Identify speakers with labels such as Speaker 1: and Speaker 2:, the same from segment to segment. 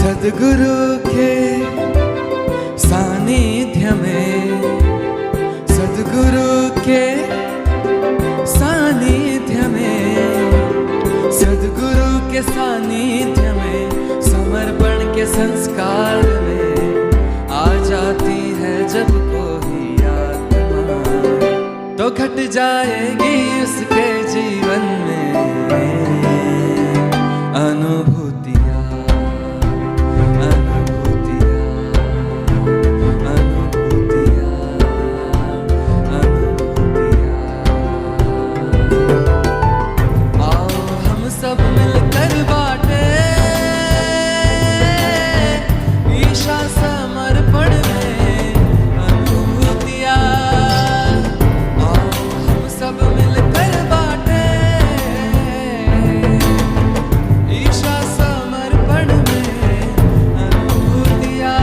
Speaker 1: सद्गुरु के सानिध्य में, सद्गुरु के सानिध्य में, सद्गुरु के सानिध्य में, समर्पण के संस्कार में आ जाती है जब कोई आत्मा, तो घट जाएगी उसके जीवन में अनुभूतियाँ। सब मिलकर बाटे ईशा समर्पण में अनुभूतियाँ। आओ हम सब मिलकर बाटे ईशा समर्पण में अनुभूतियाँ।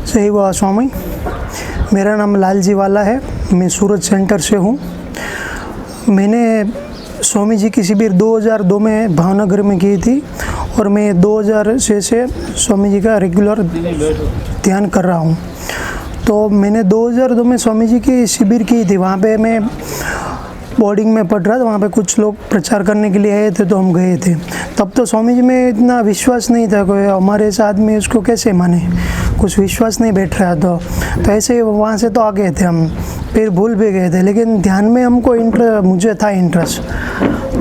Speaker 2: सही हुआ स्वामी। मेरा नाम लालजी वाला है, मैं सूरत सेंटर से हूँ। मैंने स्वामी जी की शिविर 2002 में भावनगर में की थी और मैं 2006 से स्वामी जी का रेगुलर ध्यान कर रहा हूँ। तो मैंने 2002 में स्वामी जी की शिविर की थी। वहाँ पे मैं बोर्डिंग में पढ़ रहा था, वहाँ पे कुछ लोग प्रचार करने के लिए आए थे तो हम गए थे। तब तो स्वामी जी में इतना विश्वास नहीं था, कोई हमारे साथ में उसको कैसे माने, कुछ विश्वास नहीं बैठ रहा था। तो ऐसे वहाँ से तो आ गए थे हम, फिर भूल भी गए थे। लेकिन ध्यान में हमको मुझे था इंटरेस्ट,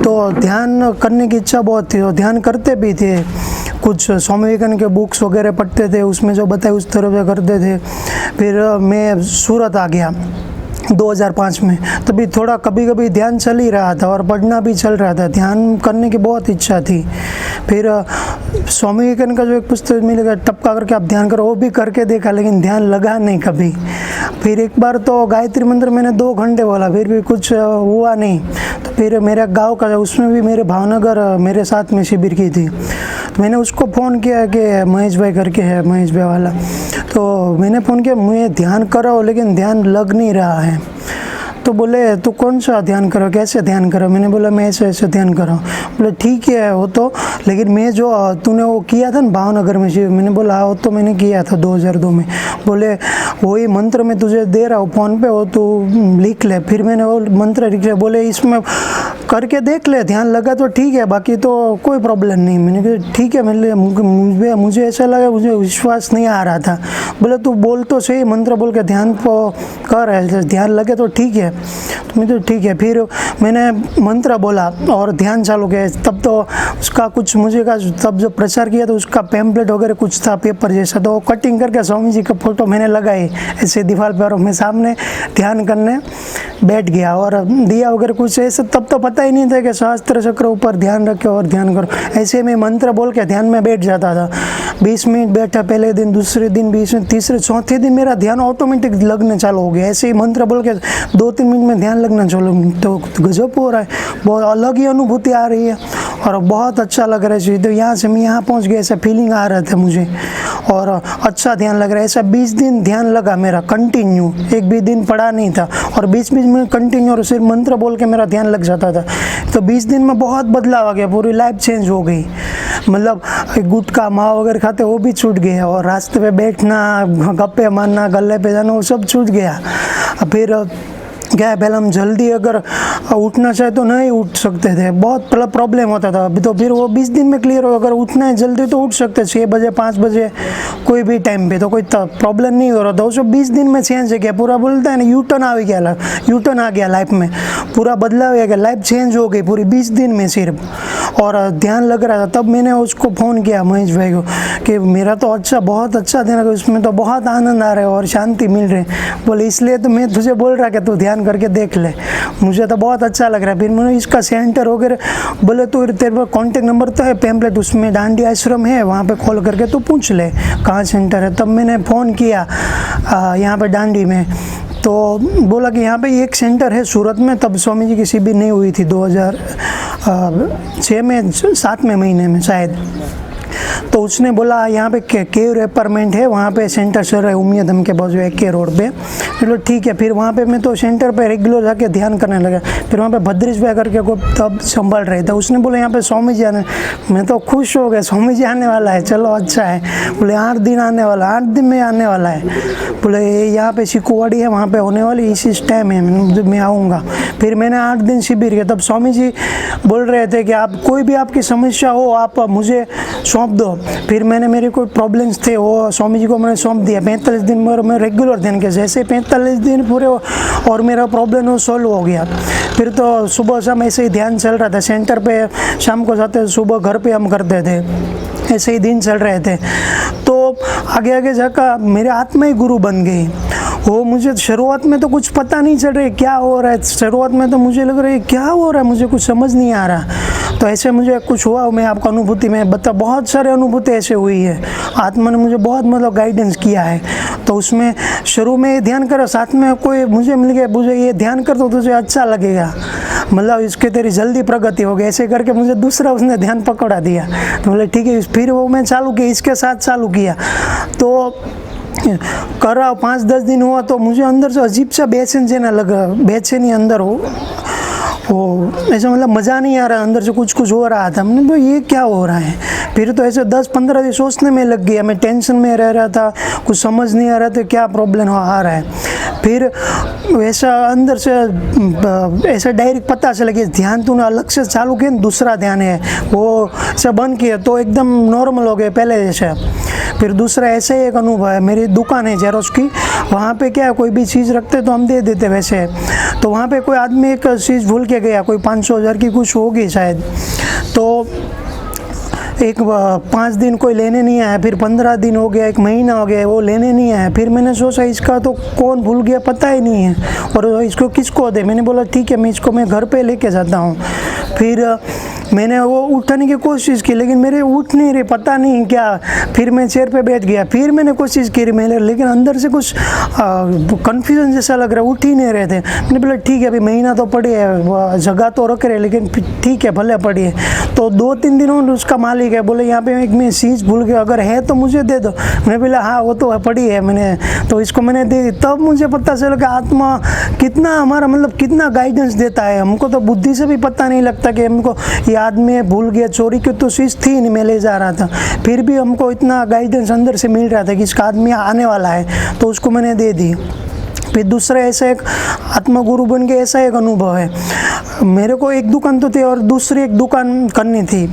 Speaker 2: तो ध्यान करने की इच्छा बहुत थी और ध्यान करते भी थे। कुछ स्वामी विवेकानंद के बुक्स वगैरह पढ़ते थे, उसमें जो बताए उस तरह से करते थे। फिर मैं सूरत आ गया 2005 में, तभी थोड़ा कभी कभी ध्यान चल ही रहा था और पढ़ना भी चल रहा था। ध्यान करने की बहुत इच्छा थी। फिर स्वामी विवेकानंद का जो एक पुस्तक मिलेगा टपका करके आप ध्यान करो, वो भी करके देखा, लेकिन ध्यान लगा नहीं कभी। फिर एक बार तो गायत्री मंत्र मैंने 2 घंटे बोला, फिर भी कुछ हुआ नहीं। तो फिर मेरा गांव का, उसमें भी मेरे भावनगर मेरे साथ में शिविर की थी, तो मैंने उसको फ़ोन किया कि महेश भाई करके है, महेश भाई वाला। तो मैंने फ़ोन किया, मुझे ध्यान कराओ लेकिन ध्यान लग नहीं रहा है। तो बोले तू कौन सा ध्यान करो, कैसे ध्यान करो? मैंने बोला मैं ऐसे ऐसे ध्यान करो। बोले ठीक है वो तो, लेकिन मैं जो तूने वो किया था ना भावनगर में शिविर, मैंने बोला वो तो मैंने किया था 2002 में। बोले वही मंत्र मैं तुझे दे रहा हूँ फ़ोन पे, वो तू लिख ले। फिर मैंने वो मंत्र लिख लिया। बोले इसमें करके देख ले, ध्यान लगा तो ठीक है, बाकी तो कोई प्रॉब्लम नहीं। मैंने कहा ठीक है। मुझे ऐसा लगा, मुझे विश्वास नहीं आ रहा था। बोले तू बोल तो सही, मंत्र बोल के ध्यान को कर, ध्यान लगे तो ठीक है। तो मैं तो ठीक है। फिर मैंने मंत्र बोला और ध्यान चालू किया। तब तो उसका कुछ मुझे का, तब जो प्रचार किया तो उसका पैम्पलेट वगैरह कुछ था पेपर जैसा, तो कटिंग करके स्वामी जी का फोटो मैंने लगाई ऐसे दीवार पर, और मैं सामने ध्यान करने बैठ गया और दिया वगैरह कुछ ऐसे। तब तो पता ही नहीं था कि सहस्त्र चक्र ऊपर ध्यान रखे और ध्यान करो। ऐसे में मंत्र बोल के ध्यान में बैठ जाता था। 20 मिनट बैठा, पहले दिन, दूसरे दिन 20 मिनट, तीसरे चौथे दिन मेरा ध्यान ऑटोमेटिक लगने चालू हो गया। ऐसे ही मंत्र बोल के 2-3 मिनट में ध्यान लगना चालू, तो गजब हो रहा है, बहुत अलग ही अनुभूति आ रही है और बहुत अच्छा लग रहा है। तो यहाँ से मैं यहाँ पहुँच गया, ऐसा फीलिंग आ रहा था मुझे और अच्छा ध्यान लग रहा है। ऐसा 20 दिन ध्यान लगा मेरा कंटिन्यू, एक भी दिन पड़ा नहीं था और 20-20 मिनट कंटिन्यू, और सिर्फ मंत्र बोल के मेरा ध्यान लग जाता था। तो 20 दिन में बहुत बदलाव आ गया, पूरी लाइफ चेंज हो गई। मतलब गुटखा मावा वगैरह खाते वो भी छूट गया और रास्ते पे बैठना, गप्पे मारना, गले पे जाना, वो सब छूट गया। फिर क्या है, पहले हम जल्दी अगर उठना चाहे तो नहीं उठ सकते थे, बहुत प्रॉब्लम होता था। अभी तो फिर वो 20 दिन में क्लियर हो, अगर उठना है जल्दी तो उठ सकते, 6 बजे 5 बजे कोई भी टाइम पे, तो कोई प्रॉब्लम नहीं हो रहा था। उसको 20 दिन में चेंज हो गया, पूरा बोलता है ना यू टर्न आ गया लाइफ में, पूरा बदलाव हो गया, लाइफ चेंज हो गई पूरी 20 दिन में सिर्फ। और ध्यान लग रहा था। तब मैंने उसको फ़ोन किया महेश भाई को कि मेरा तो अच्छा, बहुत अच्छा ध्यान, उसमें तो बहुत आनंद आ रहा है और शांति मिल रही है। बोले इसलिए तो मैं तुझे बोल रहा कि तू ध्यान करके देख ले, मुझे तो बहुत अच्छा लग रहा है। फिर मैंने इसका सेंटर वगैरह, बोले तो तेरे पास कॉन्टेक्ट नंबर तो है, पैम्पलेट उसमें डांडी आश्रम है, वहाँ पे कॉल करके तू पूछ ले कहाँ सेंटर है। तब मैंने फ़ोन किया यहाँ पे डांडी में, तो बोला कि यहाँ पे एक सेंटर है सूरत में। तब स्वामी जी की शिविर नहीं हुई थी 2006 में, 7वें महीने में शायद। तो उसने बोला यहाँ पे केव अपार्टमेंट है, वहाँ पे सेंटर चल रहा है उम्मीदम के बाजू AK रोड पे। मतलब ठीक है, फिर वहाँ पे मैं तो सेंटर पे रेगुलर जाके ध्यान करने लगा। फिर वहाँ पे भद्रेश भाई करके को तब संभाल रहे थे, उसने बोला यहाँ पे स्वामी जी आने। मैं तो खुश हो गया, स्वामी जी आने वाला है, चलो अच्छा है। बोले 8 दिन आने वाला, 8 दिन में आने वाला है। बोले यहाँ पे सिकुवाड़ी है, वहाँ पे होने वाली इस टाइम है, मैं आऊँगा। फिर मैंने 8 दिन शिविर किया। तब स्वामी जी बोल रहे थे कि आप कोई भी आपकी समस्या हो आप मुझे सौंप दो। फिर मैंने मेरे कोई प्रॉब्लम्स थे वो स्वामी जी को मैंने सौंप दिया। 45 दिन में मैं रेगुलर ध्यान किया, जैसे 45 दिन पूरे और मेरा प्रॉब्लम वो सॉल्व हो गया। फिर तो सुबह शाम ऐसे ही ध्यान चल रहा था, सेंटर पे शाम को जाते सुबह घर पे हम करते थे, ऐसे ही दिन चल रहे थे। तो आगे आगे जाकर मेरे आत्मा ही गुरु बन गई। वो मुझे शुरुआत में तो कुछ पता नहीं चल रहा क्या हो रहा है, शुरुआत में तो मुझे लग रहा है क्या हो रहा है, मुझे कुछ समझ नहीं आ रहा। तो ऐसे मुझे कुछ हुआ, मैं आपको अनुभूति में बता, बहुत सारे अनुभूति ऐसे हुई है। आत्मा ने मुझे बहुत मतलब गाइडेंस किया है। तो उसमें शुरू में ध्यान करो, साथ में कोई मुझे मिल गया, मुझे ये ध्यान कर तो तुझे अच्छा लगेगा, मतलब इसके तेरी जल्दी प्रगति होगी, ऐसे करके मुझे दूसरा उसने ध्यान पकड़ा दिया। तो बोले ठीक है, फिर वो मैं चालू किया, इसके साथ चालू किया। तो कर रहा 5-10 दिन हुआ तो मुझे अंदर से अजीब सा बेचैनी लगा, बेचैनी अंदर हो वो ऐसा, मतलब मज़ा नहीं आ रहा, अंदर से कुछ हो रहा था। हमने बोला ये क्या हो रहा है। फिर तो ऐसे 10-15 दिन सोचने में लग गया, मैं टेंशन में रह रहा था, कुछ समझ नहीं आ रहा था क्या प्रॉब्लम आ रहा है। फिर वैसा अंदर से ऐसा डायरेक्ट पता चला कि ध्यान तूने अलग से चालू किया, दूसरा ध्यान है वो सब बंद किया तो एकदम नॉर्मल हो गए पहले जैसे। फिर दूसरा ऐसे ही एक अनुभव है, मेरी दुकान है जेरोक्स की, वहाँ पे क्या है कोई भी चीज़ रखते तो हम दे देते वैसे। तो वहाँ पे कोई आदमी एक चीज़ भूल के गया, कोई 500,000 की कुछ होगी शायद। तो एक 5 दिन कोई लेने नहीं आया, फिर 15 दिन हो गया, 1 महीना हो गया, वो लेने नहीं आया। फिर मैंने सोचा इसका तो कौन भूल गया पता ही नहीं है, और इसको किसको दे। मैंने बोला ठीक है, मैं घर पे लेके जाता हूँ। फिर मैंने वो उठाने की कोशिश की, लेकिन मेरे उठ नहीं रहे, पता नहीं क्या। फिर मैं चेयर पे बैठ गया, फिर मैंने कोशिश की मैंने, लेकिन अंदर से कुछ कन्फ्यूजन जैसा लग रहा है, उठ ही नहीं रहे थे। मैंने बोला ठीक है, अभी महीना तो पड़ी है, जगह तो रख रहे, लेकिन ठीक है भले पड़ी है। तो 2-3 दिनों में उसका मालिक है, बोले यहाँ पे एक मैं चीज़ भूल गया, अगर है तो मुझे दे दो। मैंने बोला हाँ वो तो पड़ी है, मैंने तो इसको मैंने दे दी। तब मुझे पता चला कि आत्मा कितना हमारा मतलब कितना गाइडेंस देता है। हमको तो बुद्धि से भी पता नहीं लगता कि हमको याद में भूल गया, चोरी की तो चीज़ थी नहीं, मैं ले जा रहा था, फिर भी हमको इतना गाइडेंस अंदर से मिल रहा था कि इसका आदमी आने वाला है, तो उसको मैंने दे दी। फिर दूसरा ऐसा एक आत्मा गुरु बन के ऐसा एक अनुभव है, मेरे को एक दुकान तो थी और दूसरी एक दुकान करनी थी।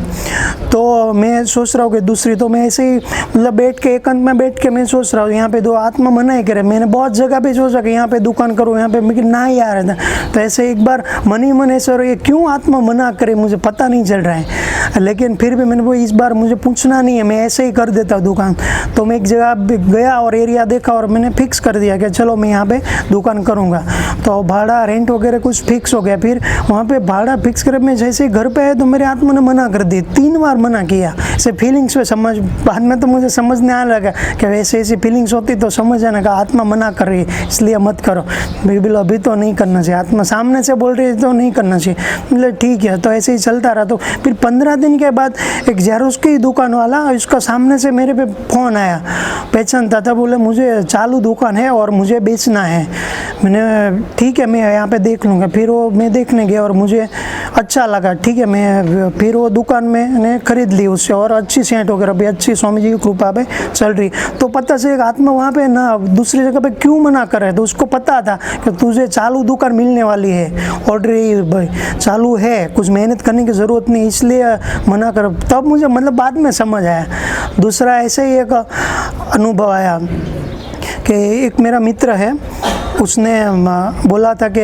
Speaker 2: तो मैं सोच रहा हूँ कि दूसरी, तो मैं ऐसे ही मतलब बैठ के एकांत में बैठ के मैं सोच रहा हूँ यहाँ पे दो आत्मा मना ही करे। मैंने बहुत जगह पे सोचा कि यहाँ पे दुकान करूँ, यहाँ पे लेकिन ना ही आ रहा था। तो ऐसे एक बार मन ही मन ऐसा ये क्यों आत्मा मना करे, मुझे पता नहीं चल रहा है। लेकिन फिर भी मैंने वो इस बार मुझे पूछना नहीं है, मैं ऐसे ही कर देता हूँ दुकान। तो मैं एक जगह गया और एरिया देखा और मैंने फिक्स कर दिया कि चलो मैं यहाँ पे दुकान करूँगा। तो भाड़ा रेंट वगैरह कुछ फिक्स हो गया। फिर वहाँ पे भाड़ा फिक्स करे, मैं जैसे घर पे आया तो मेरे आत्मा ने मना कर दी, 3 बार मना किया। ऐसे फीलिंग्स में समझ, बाद में तो मुझे समझ नहीं आने लगा कि वैसे ऐसी फीलिंग्स होती तो समझ आने का आत्मा मना कर रही है इसलिए मत करो। बिल्कुल अभी तो नहीं करना चाहिए, आत्मा सामने से बोल रही है तो नहीं करना चाहिए। मतलब ठीक है, तो ऐसे ही चलता रहा। तो फिर 15 दिन के बाद एक जेरोक्स की दुकान वाला, उसका सामने से मेरे पे फ़ोन आया, पहचानता था, बोले मुझे चालू दुकान है और मुझे बेचना है। मैंने ठीक है मैं यहाँ पे देख लूँगा। फिर वो मैं देखने गया और मुझे अच्छा लगा, ठीक है मैं फिर वो दुकान मैंने खरीद ली उससे, और अच्छी सेंट वगैरह भी अच्छी स्वामी जी की कृपा पे चल रही। तो पता से एक आत्मा वहाँ पे ना दूसरी जगह पे क्यों मना कर रहे, तो उसको पता था कि तुझे चालू दुकान मिलने वाली है, ऑलरेडी चालू है, कुछ मेहनत करने की ज़रूरत नहीं, इसलिए मना कर। तब मुझे मतलब बाद में समझ आया। दूसरा ऐसे ही एक अनुभव आया कि एक मेरा मित्र है, उसने बोला था कि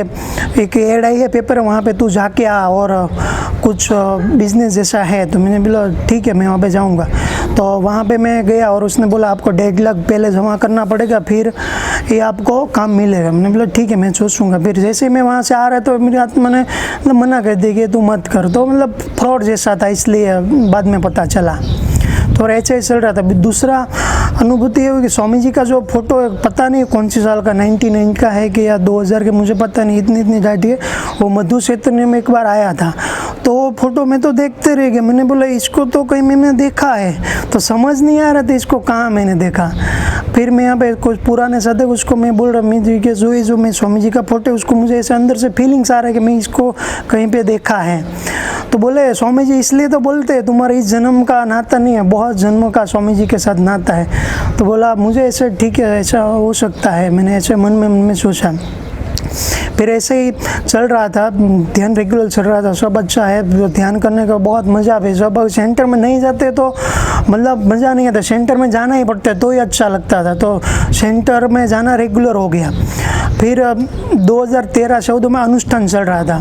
Speaker 2: एक ऐड आई है पेपर, वहाँ पे तू जाके आ और कुछ बिजनेस जैसा है। तो मैंने बोला ठीक है मैं वहाँ पे जाऊँगा। तो वहाँ पे मैं गया और उसने बोला आपको 1.5 लाख पहले जमा करना पड़ेगा, फिर ये आपको काम मिलेगा। मैंने बोला ठीक है मैं सोचूंगा। फिर जैसे मैं वहाँ से आ रहा तो मेरी आत्मा ने मतलब मना कर दी कि तू मत कर। तो मतलब फ्रॉड जैसा था, इसलिए बाद में पता चला। तो ऐसे ही चल रहा था। दूसरा अनुभूति ये हुई कि स्वामी जी का जो फोटो है, पता नहीं कौन सी साल का, 99 का है कि या 2000 के, मुझे पता नहीं, इतनी डाटी है। वो मधु क्षेत्र में एक बार आया था, तो वो फोटो में तो देखते रह गए। मैंने बोला इसको तो कहीं मैंने देखा है, तो समझ नहीं आ रहा था इसको कहाँ मैंने देखा। फिर मैं यहाँ पे कुछ पुराने सदे उसको मैं बोल रहा मैं जी के जो मैं स्वामी जी का फोटो उसको मुझे ऐसे अंदर से फीलिंग्स आ रहा है कि मैं इसको कहीं पे देखा है। तो बोले स्वामी जी इसलिए तो बोलते हैं तुम्हारा इस जन्म का नाता नहीं है, बहुत जन्मों का स्वामी जी के साथ नाता है। तो बोला मुझे ऐसे ठीक है ऐसा हो सकता है, मैंने ऐसे मन में सोचा। फिर ऐसे ही चल रहा था, ध्यान रेगुलर चल रहा था, सब अच्छा है, ध्यान करने का बहुत मज़ा भी। सब सेंटर में नहीं जाते तो मतलब मज़ा नहीं आता, सेंटर में जाना ही पड़ता है तो ही अच्छा लगता था। तो सेंटर में जाना रेगुलर हो गया। फिर 2013-14 में अनुष्ठान चल रहा था,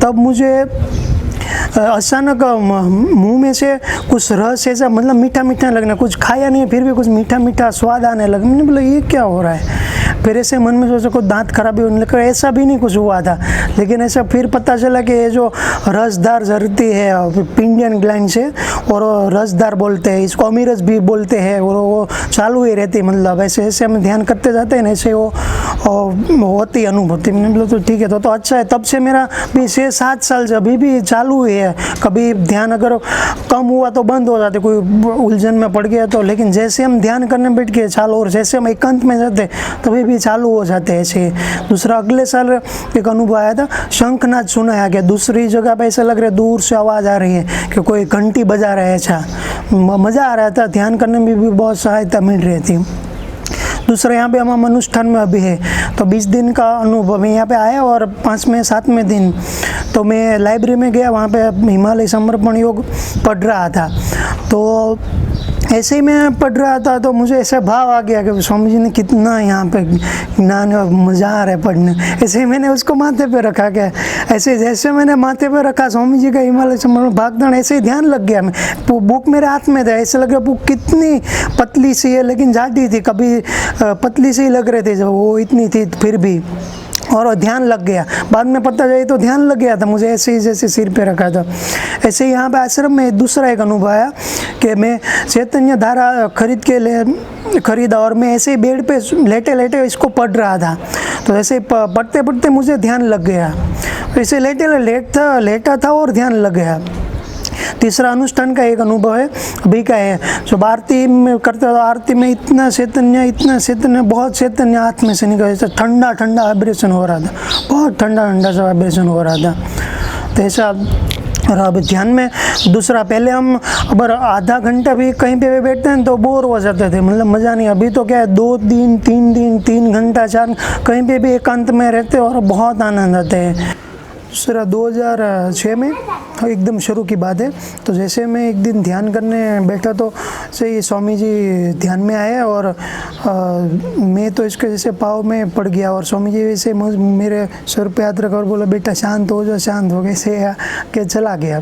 Speaker 2: तब मुझे अचानक मुंह में से कुछ रस ऐसा मतलब मीठा मीठा लगना, कुछ खाया नहीं फिर भी कुछ मीठा मीठा स्वाद आने लगा। मैंने बोला ये क्या हो रहा है। फिर ऐसे मन में सोचा कुछ दांत खराबी होने लगा, ऐसा भी नहीं कुछ हुआ था। लेकिन ऐसा फिर पता चला कि ये जो रसदार झरती है पिंडियन ग्लैंड से, और रसदार बोलते हैं इसको, अमीरस भी बोलते हैं, और वो चालू ही रहती, मतलब ऐसे ऐसे हम ध्यान करते जाते हैं ना ऐसे वो होती अनुभूति। मैंने बोला तो ठीक है तो अच्छा है। तब से मेरा भी 6-7 साल से अभी भी चालू ही है। कभी ध्यान अगर कम हुआ तो बंद हो जाते, कोई उलझन में पड़ गया तो, लेकिन जैसे हम ध्यान करने बैठ गए चालू, और जैसे हम एकांत में जाते तभी भी चालू हो जाते हैं ऐसे। दूसरा अगले साल एक अनुभव आया था, शंखनाद सुनाया गया दूसरी जगह पे, ऐसा लग रहा है दूर से आवाज़ आ रही है कि कोई घंटी बजा रहा है। अच्छा मज़ा आ रहा था, ध्यान करने में भी बहुत सहायता मिल रही थी। दूसरा यहाँ पे हम अनुष्ठान में अभी है तो 20 दिन का अनुभव, मैं यहाँ पे आया और 5वें-7वें दिन तो मैं लाइब्रेरी में गया, वहाँ पे हिमालय समर्पण योग पढ़ रहा था। तो ऐसे ही मैं पढ़ रहा था तो मुझे ऐसा भाव आ गया कि स्वामी जी ने कितना यहाँ पे ज्ञान मज़ा आ रहा है पढ़ने। ऐसे ही मैंने उसको माथे पे रखा, क्या ऐसे जैसे मैंने माथे पे रखा स्वामी जी का हिमालय समर्पण भागदान, ऐसे ही ध्यान लग गया। मैं बुक मेरे हाथ में था, ऐसे लग रहा बुक कितनी पतली सी है लेकिन जाडी थी, कभी पतली सी लग रही थी जब वो इतनी थी फिर भी, और ध्यान लग गया। बाद में पता चला तो ध्यान लग गया था मुझे, ऐसे ही जैसे सिर पे रखा था। ऐसे ही यहाँ पे आश्रम में दूसरा एक अनुभव आया कि मैं चैतन्य धारा खरीदा और मैं ऐसे ही बेड पे लेटे लेटे इसको पढ़ रहा था। तो ऐसे पढ़ते पढ़ते मुझे ध्यान लग गया, ऐसे लेटा था और ध्यान लग गया। तीसरा अनुष्ठान का एक अनुभव है अभी का है, जब आरती में करते हो आरती में इतना चैतन्य बहुत चैतन्य हाथ में से निकल, ठंडा ठंडा वाइब्रेशन हो रहा था, बहुत ठंडा सा वाइब्रेशन हो रहा था। तो ऐसा, और अब ध्यान में दूसरा, पहले हम अगर आधा घंटा भी कहीं पे बैठते हैं तो बोर हो जाते थे, मतलब मज़ा नहीं। अभी तो क्या है 2 दिन 3 घंटा 4 कहीं पे भी एकांत में रहते और बहुत आनंद आते हैं। दूसरा 2006 में एकदम शुरू की बात है। तो जैसे मैं एक दिन ध्यान करने बैठा तो से स्वामी जी ध्यान में आए और मैं तो इसके जैसे पाँव में पड़ गया और स्वामी जी वैसे मेरे सर पे हाथ रखा और बोला बेटा शांत हो जाओ, शांत हो गए से के चला गया।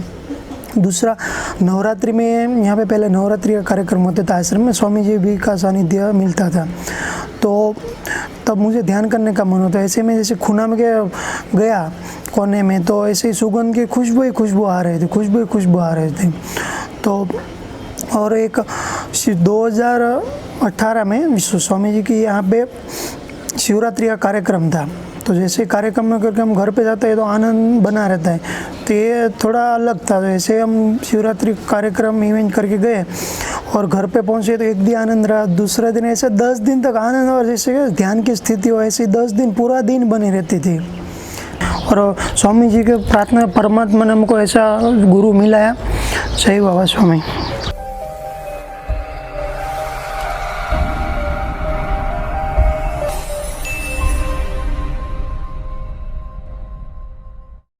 Speaker 2: दूसरा नवरात्रि में, यहाँ पे पहले नवरात्रि का कार्यक्रम होता था आश्रम में, स्वामी जी भी का सानिध्य मिलता था। तो तब मुझे ध्यान करने का मन होता है। ऐसे में जैसे खुना में गया कोने में तो ऐसे ही सुगंध की खुशबू आ रही थी, खुशबू आ रही थी। तो और एक 2018 में स्वामी जी की यहाँ पे शिवरात्रि का कार्यक्रम था। तो जैसे कार्यक्रम में करके हम घर पे जाते हैं तो आनंद बना रहता है, तो ये थोड़ा अलग था। तो ऐसे हम शिवरात्रि कार्यक्रम इवेंट करके गए और घर पे पहुँचे तो एक दिन आनंद रहा, दूसरा दिन ऐसे 10 दिन तक आनंद, और जैसे ध्यान की स्थिति हो ऐसे 10 दिन पूरा दिन बनी रहती थी। और स्वामी जी के प्रार्थना परमात्मा ने हमको ऐसा गुरु मिलाया। सही बाबा स्वामी।